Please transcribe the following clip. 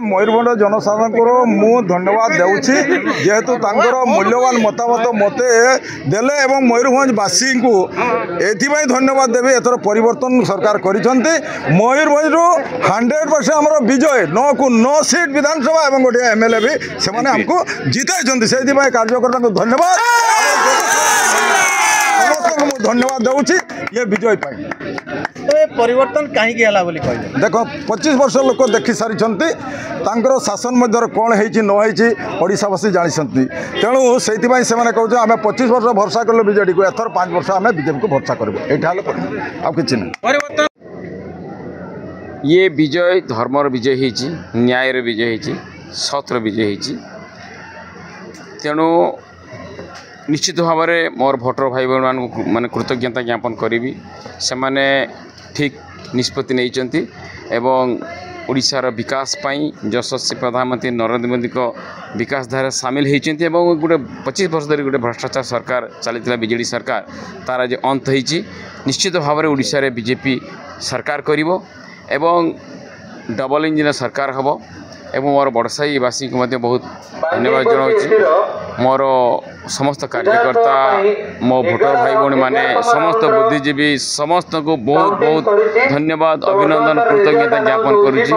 मयूरभंज जनसाधारण मु धन्यवाद देउछि जेहेतु तांकर मूल्यवान मतामत मते देले एवं मयूरभंजवासी को एथिपाई धन्यवाद देवी एथर परिवर्तन सरकार करिसंती मयूरभंज 100% हमर विजय 9 सीट विधानसभा एवं गोटे एमएलए भी से हमको जिताई से कार्यकर्ता को धन्यवाद समस्त धन्यवाद दूसरी ये विजय पाई तो ये परिवर्तन कहीं देख 25 वर्ष लोक देखी सारी शासन मध्य कौन होशावासी जानी तेणु से कहते आम 25 वर्ष भरसा कलु बीजेडी को एथर 5 वर्ष आम बीजेपी को भरसा करूँ यहाँ कि नहीं ये विजय धर्मर विजय होती न्यायर विजय होती सतर विजय होती तेणु निश्चित भाव में मोर भोटर भाई बहन मान माने कृतज्ञता ज्ञापन करी से माने ठीक निष्पत्ति नहीं एवं ओडिशार विकास पाई यशस्वी प्रधानमंत्री नरेंद्र मोदी को विकास धारा सामिल होती गोटे 25 वर्ष धरी गोटे भ्रष्टाचार सरकार चली बीजेडी सरकार तार आज अंत होती निश्चित भाव में ओडिशा रे बीजेपी सरकार करिवो एवं डबल इंजिन सरकार हम एवं मोर बड़साईवासी को बहुत धन्यवाद जनाऊँ मोर समस्त कार्यकर्ता मो भोटर भाई भौणी माने समस्त बुद्धिजीवी समस्त को बहुत बहुत धन्यवाद अभिनंदन कृतज्ञता ज्ञापन करुच्ची।